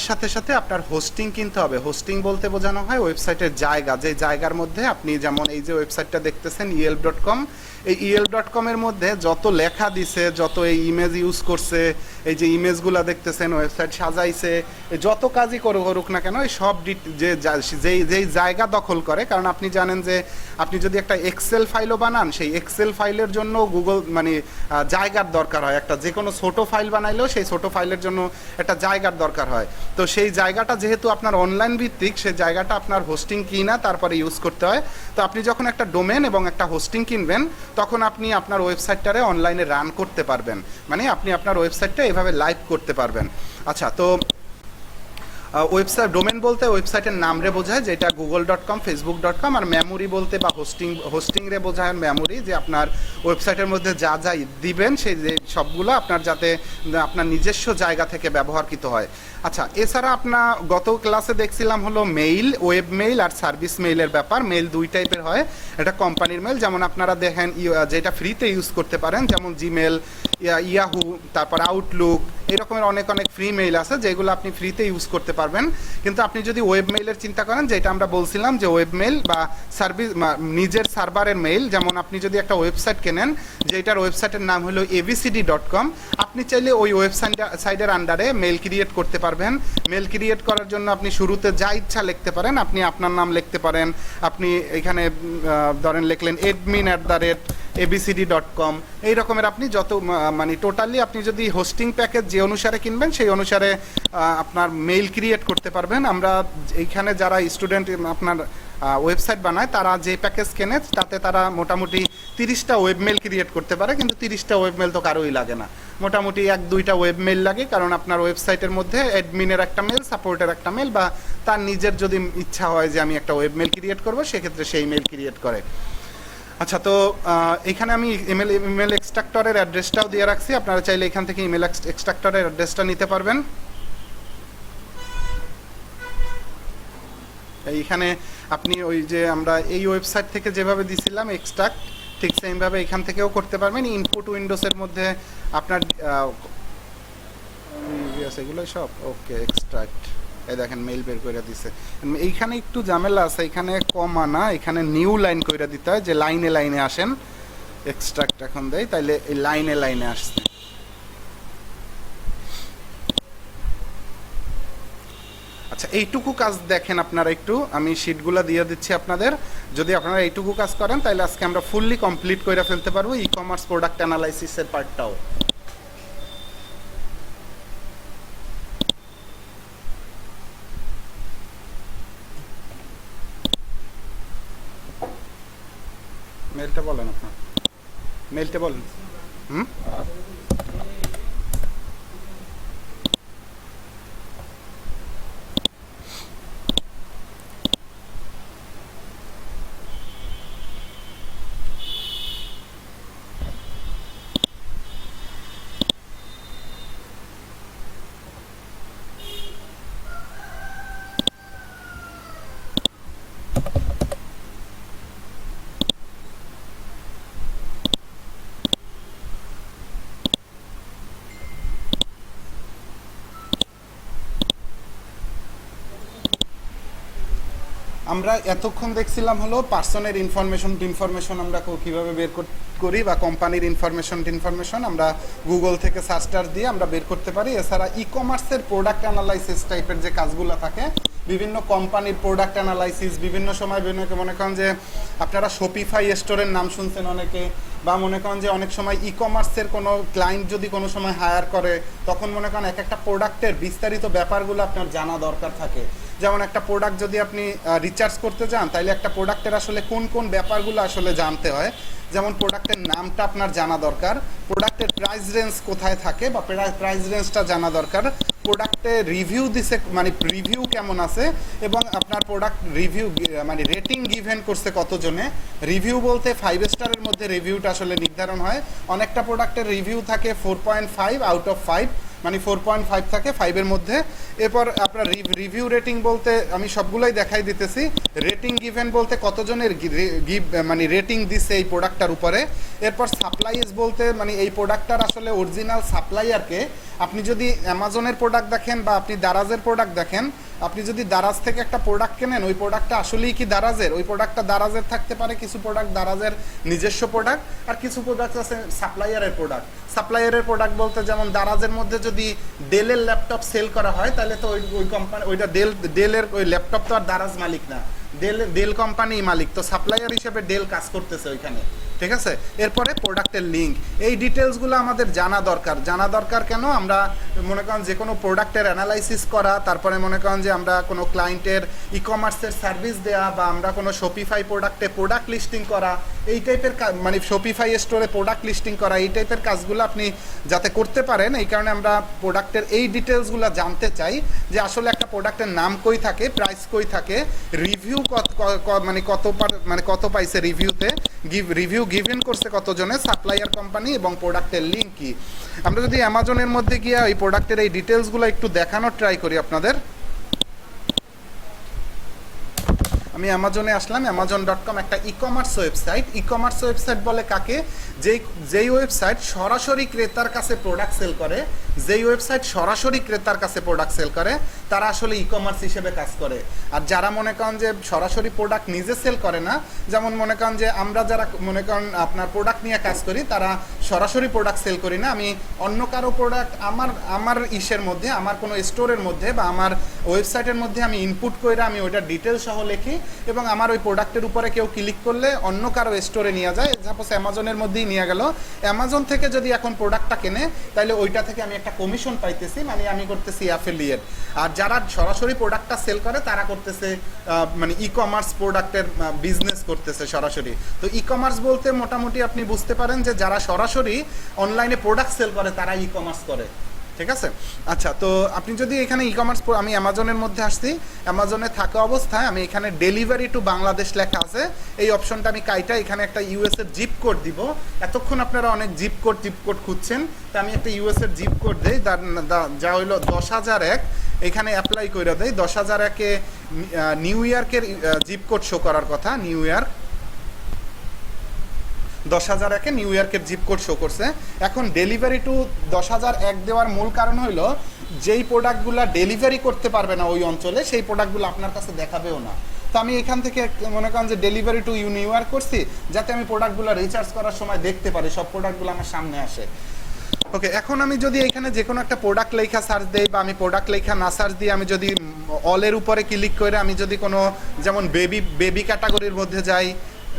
সাথে সাথে আপনার হোস্টিং কিনতে হবে। হোস্টিং বলতে বোঝানো হয় ওয়েবসাইটের জায়গা, যে জায়গার মধ্যে আপনি, যেমন এই যে ওয়েবসাইটটা দেখতেছেন yelp.com, এই yelp.com এর মধ্যে যত লেখা দিছে, যত এই ইমেজ ইউজ করছে, এই যে ইমেজগুলো দেখতেছেন, ওয়েবসাইট সাজাইছে, যত কাজই করুক না কেন, এই সব যেই জায়গা দখল করে। কারণ আপনি জানেন যে আপনি যদি একটা এক্সেল ফাইলও বানান, সেই এক্সেল ফাইলের জন্য গুগল মানে জায়গার দরকার হয়। একটা যে কোনো ছোটো ফাইল বানাইলেও সেই ছোটো ফাইলের জন্য একটা জায়গার দরকার হয়। তো সেই জায়গাটা যেহেতু আপনার অনলাইন ভিত্তিক, সেই জায়গাটা আপনার হোস্টিং কিনা তারপরে ইউজ করতে হয়। তো আপনি যখন একটা ডোমেন এবং একটা হোস্টিং কিনবেন, তখন আপনি আপনার ওয়েবসাইটটারে অনলাইনে রান করতে পারবেন, মানে আপনি আপনার ওয়েবসাইটটা এভাবে লাইভ করতে পারবেন। আচ্ছা, তো ওয়েবসাইট ডোমেন বলতে ওয়েবসাইটের নাম রে বোঝায়, যেটা google.com, facebook.com, আর মেমোরি বলতে বা হোস্টিং রে বোঝায় মেমোরি, যে আপনার ওয়েবসাইটের মধ্যে যা যা দিবেন সেই যে সবগুলো আপনার যাতে আপনার নিজস্ব জায়গা থেকে ব্যবহারকৃত হয়। আচ্ছা, এছাড়া আপনার গত ক্লাসে দেখছিলাম হলো মেইল, ওয়েব মেইল আর সার্ভিস মেইলের ব্যাপার। মেইল দুই টাইপের হয়, এটা কোম্পানির মেইল, যেমন আপনারা দেখেন যেটা ফ্রিতে ইউজ করতে পারেন, যেমন জিমেল, ইয়াহু, তারপর আউটলুক, এরকমের অনেক ফ্রি মেইল আছে যেগুলো আপনি ফ্রিতে ইউজ করতে পারবেন। কিন্তু আপনি যদি ওয়েব মেইলের চিন্তা করেন, যেটা আমরা বলছিলাম যে ওয়েব মেইল বা সার্ভিস নিজের সার্ভারের মেইল, যেমন আপনি যদি একটা ওয়েবসাইট কেনেন, যেটার ওয়েবসাইটের নাম হলো abcd.com, আপনি চাইলে ওই ওয়েবসাইটের আন্ডারে মেইল ক্রিয়েট করতে পারবেন। মেইল ক্রিয়েট করার জন্য আপনি শুরুতে যা ইচ্ছা লিখতে পারেন, আপনি আপনার নাম লিখতে পারেন, আপনি এখানে ধরেন লিখলেন admin@abcd.com, এই রকমের আপনি যত মানে টোটালি আপনি যদি হোস্টিং প্যাকেজ যে অনুসারে কিনবেন, সেই অনুসারে আপনার মেইল ক্রিয়েট করতে পারবেন। আমরা এইখানে যারা স্টুডেন্ট আপনার ওয়েবসাইট বানায়, তারা যে প্যাকেজ কেনে তাতে তারা মোটামুটি 30টা ওয়েব মেইল ক্রিয়েট করতে পারে, কিন্তু 30টা ওয়েব মেইল তো কারোই লাগে না, মোটামুটি 1-2টা ওয়েব মেইল লাগে। কারণ আপনার ওয়েবসাইটের মধ্যে অ্যাডমিনের একটা মেল, সাপোর্টের একটা মেল, বা তার নিজের যদি ইচ্ছা হয় যে আমি একটা ওয়েব মেইল ক্রিয়েট করবো, সেক্ষেত্রে সেই মেইল ক্রিয়েট করে। আচ্ছা, তো এখানে আমি ইমেল এক্সট্রাক্টরের অ্যাড্রেসটাও দিয়ে রাখছি, আপনারা চাইলে এখান থেকে ইমেল এক্সট্রাক্টরের অ্যাড্রেসটা নিতে পারবেন। এইখানে আপনি ওই যে আমরা এই ওয়েবসাইট থেকে যেভাবে দিছিলাম এক্সট্রাক্ট, ঠিক সেমভাবে এখান থেকেও করতে পারবেন। ইনপুট উইন্ডোজের মধ্যে আপনার এগুলো সব ওকে এক্সট্রাক্ট এই দেখেন মেইল বের করে দিছে। এইখানে একটু ঝামেলা আছে, এখানে কমা না, এখানে নিউ লাইন করে দিতে হয়, যে লাইনে লাইনে আসেন। এক্সট্রাক্ট এখন দেয়, তাইলে এই লাইনে লাইনে আসছে। আচ্ছা, এইটুকু কাজ দেখেন আপনারা একটু, আমি শিটগুলো দিয়ে দিচ্ছি আপনাদের। যদি আপনারা এইটুকু কাজ করেন তাহলে আজকে আমরা ফুললি কমপ্লিট করে ফেলতে পারবো ই কমার্স প্রোডাক্ট অ্যানালাইসিসের পার্টটাও। মেলটা বলেন, আপনার মেলটা বলেন। হুম, আমরা এতক্ষণ দেখছিলাম হলো পার্সনের ইনফরমেশন আমরা কিভাবে বের করি, বা কোম্পানির ইনফরমেশন আমরা গুগল থেকে সার্চ টার্চ দিয়ে আমরা বের করতে পারি। এছাড়া ই কমার্সের প্রোডাক্ট অ্যানালাইসিস টাইপের যে কাজগুলো থাকে, বিভিন্ন কোম্পানির প্রোডাক্ট অ্যানালাইসিস, বিভিন্ন সময় মনে করেন যে আপনারা শপিফাই স্টোরের নাম শুনছেন অনেকে, বা মনে করেন যে অনেক সময় ই কমার্সের কোনো ক্লায়েন্ট যদি কোনো সময় হায়ার করে, তখন মনে করেন এক একটা প্রোডাক্টের বিস্তারিত ব্যাপারগুলো আপনার জানা দরকার থাকে। যেমন একটা প্রোডাক্ট যদি আপনি রিচার্জ করতে যান, তাইলে একটা প্রোডাক্টের আসলে কোন কোন ব্যাপারগুলো আসলে জানতে হয়। যেমন প্রোডাক্টের নামটা আপনার জানা দরকার, প্রোডাক্টের প্রাইস রেঞ্জ কোথায় থাকে বা প্রাইস রেঞ্জটা জানা দরকার, প্রোডাক্টে রিভিউ দিছে মানে রিভিউ কেমন আছে, এবং আপনার প্রোডাক্ট রিভিউ মানে রেটিং গিভেন করছে কতজনে। রিভিউ বলতে 5 স্টারের মধ্যে রিভিউটা আসলে নির্ধারণ হয়। অনেকটা প্রোডাক্টের রিভিউ থাকে 4.5 আউট অফ 5, মানে 4.5 থাকে 5-এর মধ্যে। এরপর আপনার রিভিউ রেটিং বলতে আমি সবগুলোই দেখাই দিতেছি। রেটিং গিভেন বলতে কতজনের মানে রেটিং দিছে এই প্রোডাক্টটার উপরে। এরপর সাপ্লাইজ বলতে মানে এই প্রোডাক্টটার আসলে অরিজিনাল সাপ্লাইয়ারকে। আপনি যদি অ্যামাজনের প্রোডাক্ট দেখেন বা আপনি দারাজের প্রোডাক্ট দেখেন, আপনি যদি দারাজ থেকে একটা প্রোডাক্ট কেনেন, ওই প্রোডাক্টটা আসলেই কি দারাজের, ওই প্রোডাক্টটা দারাজের থাকতে পারে, কিছু প্রোডাক্ট দারাজের নিজস্ব প্রোডাক্ট, আর কিছু প্রোডাক্ট আছে সাপ্লাইয়ারের প্রোডাক্ট। সাপ্লাইয়ারের প্রোডাক্ট বলতে যেমন দারাজের মধ্যে যদি ডেলের ল্যাপটপ সেল করা হয়, তাহলে তো ওই কোম্পানি ওইটা ডেলের ওই ল্যাপটপ তো আর দারাজ মালিক না, ডেল কোম্পানি মালিক, তো সাপ্লাইয়ার হিসেবে ডেল কাজ করতেছে ওইখানে। ঠিক আছে, এরপরে প্রোডাক্টের লিঙ্ক, এই ডিটেলসগুলো আমাদের জানা দরকার কেন? আমরা মনে করেন যে কোনো প্রোডাক্টের অ্যানালাইসিস করা, তারপরে মনে করেন যে আমরা কোনো ক্লায়েন্টের ই কমার্সের সার্ভিস দেওয়া, বা আমরা কোনো শপিফাই প্রোডাক্টে প্রোডাক্ট লিস্টিং করা, এই টাইপের মানে শপিফাই স্টোরে প্রোডাক্ট লিস্টিং করা, এই টাইপের কাজগুলো আপনি যাতে করতে পারেন, এই কারণে আমরা প্রোডাক্টের এই ডিটেলসগুলো জানতে চাই, যে আসলে একটা প্রোডাক্টের নাম কই থাকে, প্রাইস কই থাকে, রিভিউ মানে কত পাইছে রিভিউতে, রিভিউ গিভেন করছে কতজনে, সাপ্লাইয়ার কোম্পানি, এবং প্রোডাক্টের লিঙ্ক কি। আমরা যদি অ্যামাজনের মধ্যে গিয়ে এই প্রোডাক্টের এই ডিটেলসগুলো একটু দেখানোর ট্রাই করি আপনাদের। আমি অ্যামাজনে আসলাম, amazon.com একটা ই কমার্স ওয়েবসাইট বলে কাকে? যেই ওয়েবসাইট সরাসরি ক্রেতার কাছে প্রোডাক্ট সেল করে, তারা আসলে ই কমার্স হিসেবে কাজ করে। আর যারা মনে করেন যে সরাসরি প্রোডাক্ট নিজে সেল করে না, যেমন মনে করেন যে আমরা যারা মনে করেন আপনার প্রোডাক্ট নিয়ে কাজ করি, তারা সরাসরি প্রোডাক্ট সেল করি না। আমি অন্য কারো প্রোডাক্ট আমার ইসের মধ্যে, আমার কোনো স্টোরের মধ্যে বা আমার ওয়েবসাইটের মধ্যে আমি ইনপুট করে আমি ওইটা ডিটেলস সহ লিখি, এবং আমার ওই প্রোডাক্টের উপরে কেউ ক্লিক করলে অন্য কারো স্টোরে নিয়ে যায়। সাপোজ অ্যামাজনের মধ্যেই নিয়ে গেল, অ্যামাজন থেকে যদি এখন প্রোডাক্টটা কেনে, তাহলে ওইটা থেকে আমি একটা কমিশন পাইতেছি, মানে আমি করতেছি অ্যাফিলিয়েট। আর যারা সরাসরি প্রোডাক্টটা সেল করে, তারা করতেছে মানে ই কমার্স প্রোডাক্টের বিজনেস করতেছে সরাসরি। তো ই কমার্স বলতে মোটামুটি আপনি বুঝতে পারেন যে যারা সরাসরি অনলাইনে প্রোডাক্ট সেল করে, তারা ই কমার্স করে। ঠিক আছে, আচ্ছা, তো আপনি যদি এখানে ই কমার্স, আমি অ্যামাজনের মধ্যে আসছি, অ্যামাজনে থাকা অবস্থায় আমি এখানে ডেলিভারি টু বাংলাদেশ লেখা আছে, এই অপশনটা আমি কাইটা এখানে একটা ইউএসএর জিপ কোড দিব। এতক্ষণ আপনারা অনেক জিপ কোড খুঁজছেন, তো আমি একটা ইউএসএর জিপ কোড দিই, যা হইলো 10,001, এখানে অ্যাপ্লাই করে দেয়। 10,001-এ নিউ ইয়র্কের জিপ কোড শো করার কথা, নিউ ইয়র্ক। 10,001-এ নিউ ইয়র্কের জিপ কোড শো করছে। এখন ডেলিভারি টু 10,001 দেওয়ার মূল কারণ হইলো যেই প্রোডাক্টগুলো ডেলিভারি করতে পারবে না ওই অঞ্চলে সেই প্রোডাক্টগুলো আপনার কাছে দেখাবেও না। তো আমি এখান থেকে মনে করেন যে ডেলিভারি টু নিউ ইয়র্ক করছি যাতে আমি প্রোডাক্টগুলো রিচার্জ করার সময় দেখতে পারি, সব প্রোডাক্টগুলো আমার সামনে আসে। ওকে, এখন আমি যদি এখানে যে কোনো একটা প্রোডাক্ট লেখা সার্চ দেই বা আমি প্রোডাক্ট লেখা না সার্চ দিয়ে আমি যদি অলের উপরে ক্লিক করে আমি যদি কোনো যেমন বেবি ক্যাটাগরির মধ্যে যাই,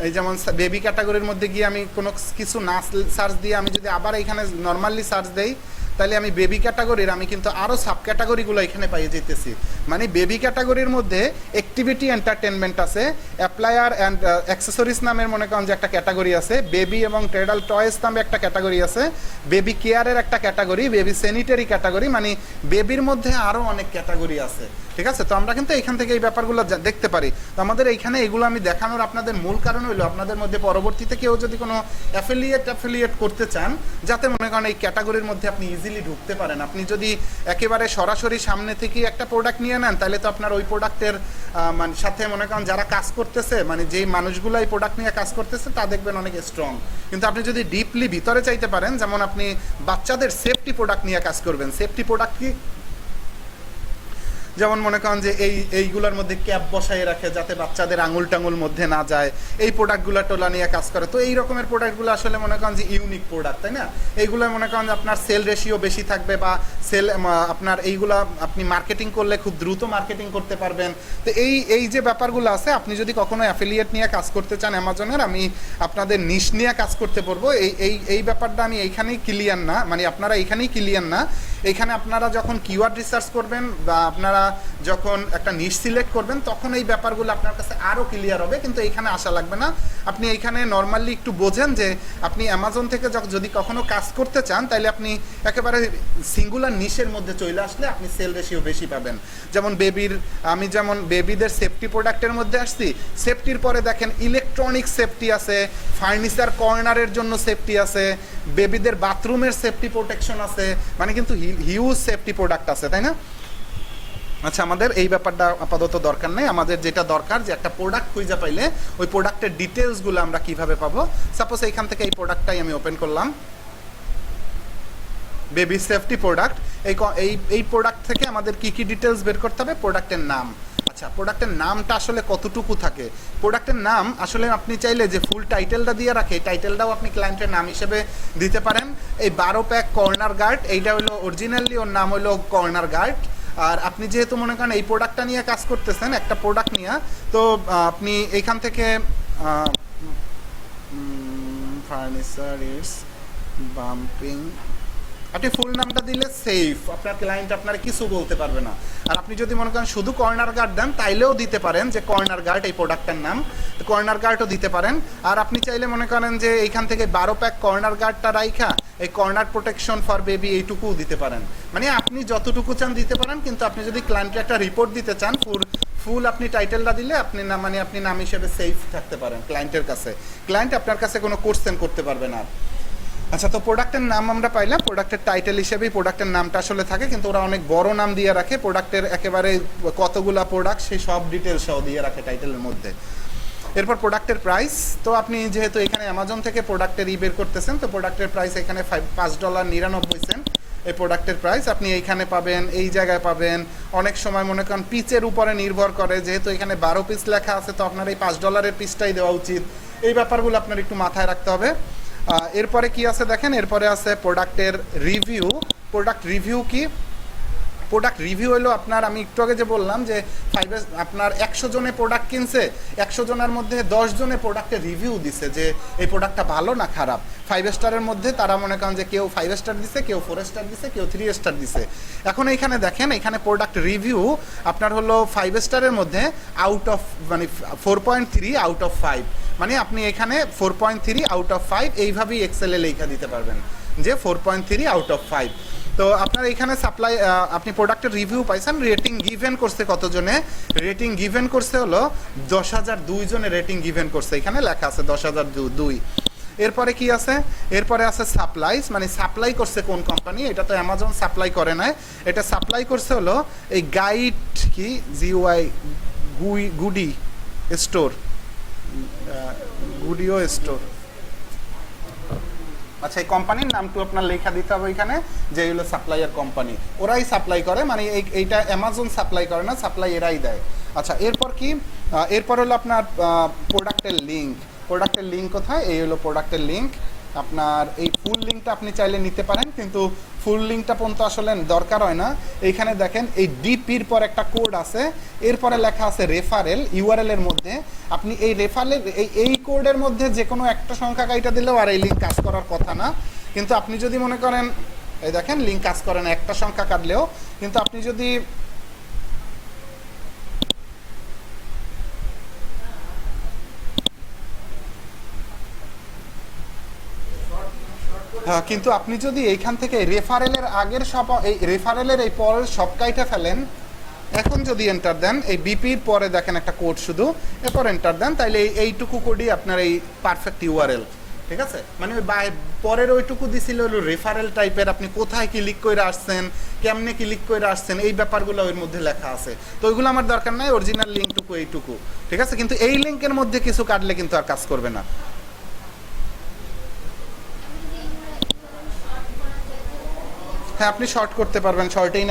এই যেমন বেবি ক্যাটাগরির মধ্যে গিয়ে আমি কোনো কিছু না সার্চ দিয়ে আমি যদি আবার এখানে নর্মালি সার্চ দেই তাহলে আমি বেবি ক্যাটাগরির আমি কিন্তু আরও সাব ক্যাটাগরিগুলো এখানে পাইয়ে যেতেছি। মানে বেবি ক্যাটাগরির মধ্যে অ্যাক্টিভিটি এন্টারটেনমেন্ট আছে, অ্যাপ্লায়ার অ্যান্ড অ্যাক্সেসরিজ নামের মনে করেন যে একটা ক্যাটাগরি আছে, বেবি এবং ট্রেডাল টয়েস নামে একটা ক্যাটাগরি আছে, বেবি কেয়ারের একটা ক্যাটাগরি, বেবি স্যানিটারি ক্যাটাগরি, মানে বেবির মধ্যে আরও অনেক ক্যাটাগরি আছে। ঠিক আছে, তো আমরা কিন্তু এখান থেকে এই ব্যাপারগুলো দেখতে পারি। তো আমাদের এইখানে এগুলো আমি দেখানোর আপনাদের মূল কারণ হলো আপনাদের মধ্যে পরবর্তীতে কেউ যদি কোনো অ্যাফিলিয়েট করতে চান যাতে মনে করেন এই ক্যাটাগরির মধ্যে আপনি ইজিলি ঢুকতে পারেন। আপনি যদি একেবারে সরাসরি সামনে থেকে একটা প্রোডাক্ট নিয়ে নেন তাহলে তো আপনার ওই প্রোডাক্টের মানে সাথে মনে করেন যারা কাজ করতেছে, মানে যেই মানুষগুলো এই প্রোডাক্ট নিয়ে কাজ করতেছে তা দেখবেন অনেক স্ট্রং। কিন্তু আপনি যদি ডিপলি ভিতরে চাইতে পারেন, যেমন আপনি বাচ্চাদের সেফটি প্রোডাক্ট নিয়ে কাজ করবেন, সেফটি প্রোডাক্ট কি যেমন মনে করেন যে এইগুলোর মধ্যে ক্যাপ বসাই রাখে যাতে বাচ্চাদের আঙুল টাঙুল মধ্যে না যায়, এই প্রোডাক্টগুলো টোলা নিয়ে কাজ করে। তো এই রকমের প্রোডাক্টগুলো আসলে মনে করেন যে ইউনিক প্রোডাক্ট, তাই না? এইগুলো মনে করেন যে আপনার সেল রেশিও বেশি থাকবে বা সেল আপনার এইগুলা আপনি মার্কেটিং করলে খুব দ্রুত মার্কেটিং করতে পারবেন। তো এই যে ব্যাপারগুলো আছে, আপনি যদি কখনো অ্যাফিলিয়েট নিয়ে কাজ করতে চান অ্যামাজনের, আমি আপনাদের নিশ নিয়ে কাজ করতে পারবো। এই ব্যাপারটা আমি এইখানেই ক্লিয়ার না, মানে আপনারা এইখানেই ক্লিয়ার না। এইখানে আপনারা যখন কিওয়ার্ড রিসার্চ করবেন বা আপনারা যখন একটা নিশ সিলেক্ট করবেন তখন এই ব্যাপারগুলো আপনার কাছে আরও ক্লিয়ার হবে, কিন্তু এইখানে আসা লাগবে না। আপনি এইখানে নর্মালি একটু বোঝেন যে আপনি অ্যামাজন থেকে যদি কখনো কাজ করতে চান তাহলে আপনি একেবারে সিঙ্গুলার নিশের মধ্যে চলে আসলে আপনি সেল রেশিও বেশি পাবেন। যেমন আমি যেমন বেবিদের সেফটি প্রোডাক্টের মধ্যে আসছি, সেফটির পরে দেখেন ইলেকট্রনিক সেফটি আছে, ফার্নিচার কর্নারের জন্য সেফটি আছে, বেবিদের বাথরুমের সেফটি প্রোটেকশন আছে, মানে কিন্তু হিউজ সেফটি প্রোডাক্ট আছে, তাই না? আচ্ছা, আমাদের এই ব্যাপারটা আপাতত দরকার নেই। আমাদের যেটা দরকার যে একটা প্রোডাক্ট খুঁজে পাইলে ওই প্রোডাক্টের ডিটেলসগুলো আমরা কিভাবে পাবো। সাপোজ এইখান থেকে এই প্রোডাক্টটাই আমি ওপেন করলাম, বেবি সেফটি প্রোডাক্ট। এই প্রোডাক্ট থেকে আমাদের কি কি ডিটেলস বের করতে হবে? প্রোডাক্টের নাম। আচ্ছা, প্রোডাক্টের নামটা আসলে কতটুকু থাকে? প্রোডাক্টের নাম আসলে আপনি চাইলে যে ফুল টাইটেলটা দিয়ে রাখে, এই টাইটেলটাও আপনি ক্লায়েন্টের নাম হিসেবে দিতে পারেন। এই 12 প্যাক কর্নার গার্ড, এইটা হলো অরিজিনালি ওর নাম হলো কর্নার গার্ড। আর আপনি যেহেতু মনে করেন এই প্রোডাক্টটা নিয়ে কাজ করতেছেন, একটা প্রোডাক্ট নিয়ে, তো আপনি এইখান থেকে ফার্নিচার ইটস বাম্পিং, আপনি ফুল নামটা দিলে সেফ, আপনার ক্লায়েন্ট আপনার কিছু বলতে পারবে না। আর আপনি যদি মনে করেন শুধু কর্নার গার্ড দেন তাইলেও দিতে পারেন যে কর্নার গার্ড এই প্রোডাক্টের নাম, তো কর্নার গার্ডও দিতে পারেন। আর আপনি চাইলে মনে করেন যে এইখান থেকে 12 প্যাক কর্নার গার্ডটা রাইখা এই কর্নার প্রোটেকশন ফর বেবি এইটুকুও দিতে পারেন। মানে আপনি যতটুকু চান দিতে পারেন, কিন্তু আপনি যদি ক্লায়েন্টকে একটা রিপোর্ট দিতে চান ফুল আপনি টাইটেলটা দিলে আপনি আপনি নাম হিসেবে সেফ থাকতে পারেন ক্লায়েন্টের কাছে। ক্লায়েন্ট আপনার কাছে কোনো কোশ্চেন করতে পারবে না। আচ্ছা, তো প্রোডাক্টের নাম আমরা পাইলাম, প্রোডাক্টের টাইটেল হিসেবেই প্রোডাক্টের নামটা আসলে থাকে, কিন্তু ওরা অনেক বড় নাম দিয়ে রাখে। প্রোডাক্টের একেবারে কতগুলা প্রোডাক্ট সেই সব ডিটেলস সহ দিয়ে রাখে টাইটেলের মধ্যে। এরপর প্রোডাক্টের প্রাইস, তো আপনি যেহেতু এখানে অ্যামাজন থেকে প্রোডাক্টের বের করতেছেন, তো প্রোডাক্টের প্রাইস এখানে $5.99 এই প্রোডাক্টের প্রাইস আপনি এইখানে পাবেন, এই জায়গায় পাবেন। অনেক সময় মনে করেন পিচের উপরে নির্ভর করে, যেহেতু এখানে 12 পিস লেখা আছে তো আপনার এই $5 পিসটাই দেওয়া উচিত। এই ব্যাপারগুলো আপনার একটু মাথায় রাখতে হবে। এরপরে কি আছে দেখেন, এরপরে আছে প্রোডাক্টের রিভিউ। প্রোডাক্ট রিভিউ কি? প্রোডাক্ট রিভিউ হলো আপনার, আমি একটু আগে যে বললাম যে আপনার 100 জনে প্রোডাক্ট কিনছে, 100 জনের মধ্যে 10 জনে প্রোডাক্টের রিভিউ দিছে যে এই প্রোডাক্টটা ভালো না খারাপ। 5 স্টারের মধ্যে তারা মনে করেন যে কেউ 5 স্টার দিছে, কেউ 4 স্টার দিছে, কেউ 3 স্টার দিছে। এখন এইখানে দেখেন, এখানে প্রোডাক্ট রিভিউ আপনার হলো 5 স্টারের মধ্যে আউট অফ মানে 4.3 আউট অফ 5, মানে আপনি এখানে 4.3 আউট অফ 5 এইভাবেই এক্সেলে লেখা দিতে পারবেন যে 4.3 আউট অফ 5। তো আপনার এখানে আপনি প্রোডাক্টের রিভিউ পাইছেন। রেটিং গিভেন করছে কতজনে? রেটিং গিভেন করছে হলো 10,002 জনে রেটিং গিভেন করছে, এখানে লেখা আছে 10,002। এরপরে কি আছে? এরপরে আছে সাপ্লাইজ, মানে সাপ্লাই করছে কোন কোম্পানি, এটা তো অ্যামাজন সাপ্লাই করে না, এটা সাপ্লাই করছে হলো এই গাইড কি গুডি স্টোর, গুডিও স্টোর, আচ্ছা, এই কোম্পানির নামটা আপনার লেখা দিতে হবে এখানে, যে হলো সাপ্লাইয়ার কোম্পানি, ওরাই সাপ্লাই করে, মানে এইটা অ্যামাজন সাপ্লাই করে না, সাপ্লাই এরাই দেয়। আচ্ছা, এরপর কি, এরপর হলো আপনার প্রোডাক্টের লিঙ্ক। প্রোডাক্টের লিঙ্ক কোথায়, এই হলো প্রোডাক্টের লিঙ্ক। আপনার এই ফুল লিঙ্কটা আপনি চাইলে নিতে পারেন, কিন্তু ফুল লিঙ্কটা পর্যন্ত আসলে দরকার হয় না। এইখানে দেখেন এই ডিপির পর একটা কোড আছে, এরপরে লেখা আছে রেফারেল, ইউআরএল এর মধ্যে আপনি এই রেফারেল এই কোডের মধ্যে যে কোনো একটা সংখ্যা কাইটা দিলেও আর এই লিঙ্ক কাজ করার কথা না। কিন্তু আপনি যদি মনে করেন, এই দেখেন লিঙ্ক কাজ করে না একটা সংখ্যা কাটলেও, কিন্তু আপনি যদি কিন্তু আপনি যদি এইখান থেকে রেফারেলের আগের সব, এই রেফারেলের এই পরের সব কাইটা ফেলেন, এখন যদি এন্টার দেন, এই বিপির পরে দেখেন একটা কোড শুধু, এরপর এন্টার দেন, তাইলে এইটুকু কোডই আপনার এই পারফেক্ট ইউআরএল। ঠিক আছে, মানে ওই পরের ওইটুকু দিছিল হলো রেফারেল টাইপের, আপনি কোথায় ক্লিক করে আসছেন, কেমনে ক্লিক করে আসছেন, এই ব্যাপারগুলো ওর মধ্যে লেখা আছে। তো ওইগুলো আমার দরকার নাই, অরিজিনাল লিঙ্কটুকু এইটুকু। ঠিক আছে, কিন্তু এই লিঙ্কের মধ্যে কিছু কাটলে কিন্তু আর কাজ করবে না। হ্যাঁ, আপনি শর্ট করতে পারবেন, শর্টেই না